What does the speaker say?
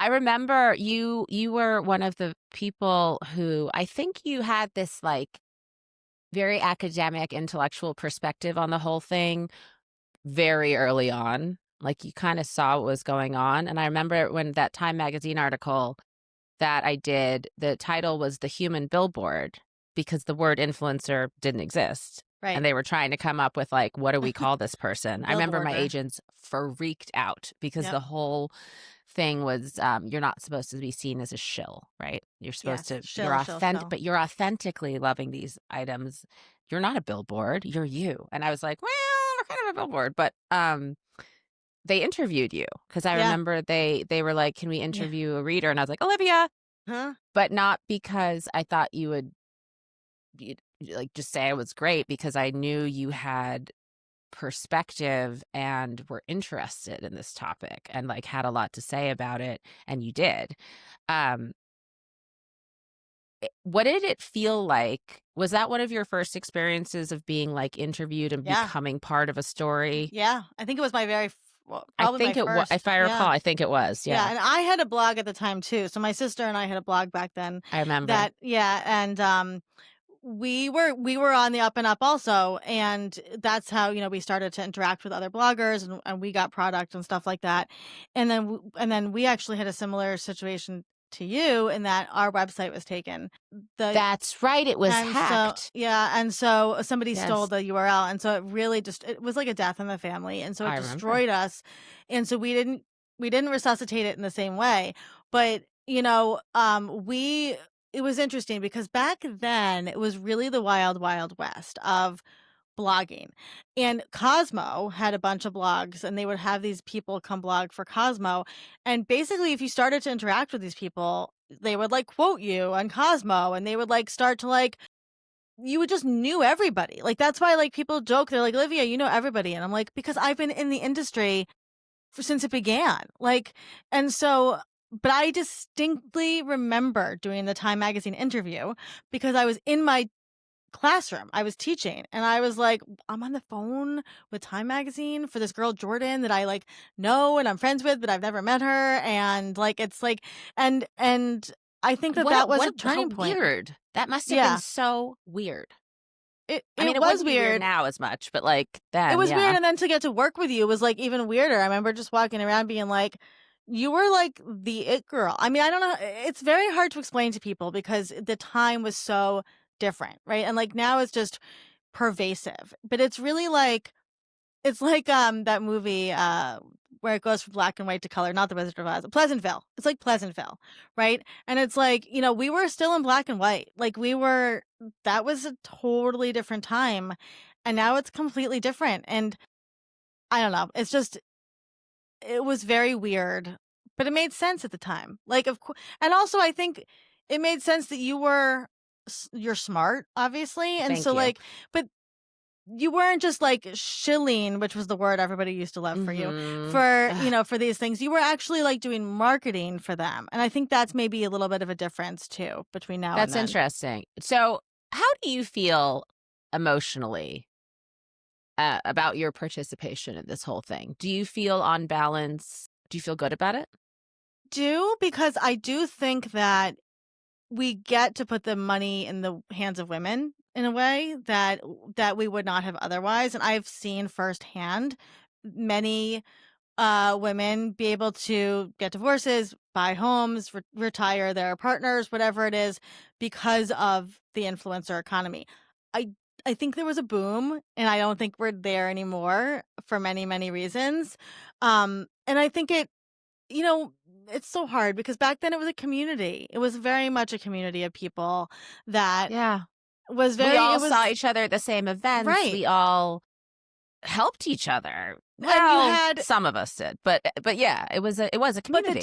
I remember you were one of the people who I think you had this, like, very academic, intellectual perspective on the whole thing very early on. Like, you kinda saw what was going on, and I remember when that Time Magazine article that I did, the title was "The Human Billboard," because the word influencer didn't exist, Right. and they were trying to come up with, like, "What do we call this person?" I remember my Billboarder. agents freaked out because Yep. the whole thing was, you're not supposed to be seen as a shill, right? You're supposed Yes. to you're Shill, shill, authentic, shill. but you're authentically loving these items. You're not a billboard, you're you. And I was like, "Well, we're kind of a billboard," but, they interviewed you because I Yeah. remember they were like, "Can we Yeah. interview a reader?" And I was like, "Olivia," Huh? but not because I thought you would like, just say I was great, because I knew you had perspective and were interested in this topic and, like, had a lot to say about it, and you did. Um, what did it feel like? Was that one of your first experiences of being, like, interviewed and Yeah. becoming part of a story? Yeah. I think it was my very well, I probably my think if first. I Yeah. recall, I think it was, Yeah, yeah. and I had a blog at the time too. So my sister and I had a blog back then I remember. that yeah, and we were on the up and up also, and that's how, we started to interact with other bloggers, and we got product and stuff like that. And then we actually had a similar situation to you in that our website was taken. The That's right, it was and so hacked. yeah, and so somebody stole Yes, the URL, and so it was like a death in the family, and so it I remember. destroyed us, and so we didn't resuscitate it in the same way, but, we it was interesting because back then, it was really the wild, wild west of blogging, and Cosmo had a bunch of blogs, and they would have these people come blog for Cosmo, and basically, if you started to interact with these people, they would, like, quote you on Cosmo, and they would, like, start to, like you would just knew everybody. Like, that's why, like, people joke, they're like, "Olivia, you know everybody." And I'm like, "Because I've been in the industry since it began." Like, and so but I distinctly remember doing the Time Magazine interview because I was in my classroom. I was teaching, and I was like, "I'm on the phone with Time Magazine for this girl, Jordan, that I, like, know and I'm friends with, but I've never met her." And, like, it's like and I think that that was a How turning point. weird. That must have been Yeah. so weird. It I it mean, it was wouldn't be weird weird. now as much, but, like, It then, was weird, yeah. and then to get to work with you was, like, even weirder. I remember just walking around being like, "You were, like, the it girl." I mean, I don't know, it's very hard to explain to people because the time was so different, right? And, like, now it's just pervasive, but it's really like it's like, that movie, where it goes from black and white to color, not The Wizard of Oz, Pleasantville. It's like Pleasantville, right? And it's like, we were still in black and white. Like, that was a totally different time, and now it's completely different, and I don't know, it was very weird, but it made sense at the time. Like, and also I think it made sense that you're smart, obviously, and Thank so, you. like but you weren't just, like, shilling, which was the word everybody used to love for you, Mhm. Ugh, for these things. You were actually, like, doing marketing for them, and I think that's maybe a little bit of a difference too between now and that's then. interesting. So, how do you feel emotionally, about your participation in this whole thing? Do you feel on balance, do you feel good about it? Because I do think that we get to put the money in the hands of women in a way that we would not have otherwise, and I've seen firsthand many women be able to get divorces, buy homes, retire their partners, whatever it is, because of the influencer economy. I I think there was a boom, and I don't think we're there anymore for many, many reasons. And I think you know, it's so hard because back then it was a community. It was very much a community of people that Yeah. was We very, all it saw was each other at the same events. right. We all helped each other. And you Well, had some of us did, but yeah, it was a But the community.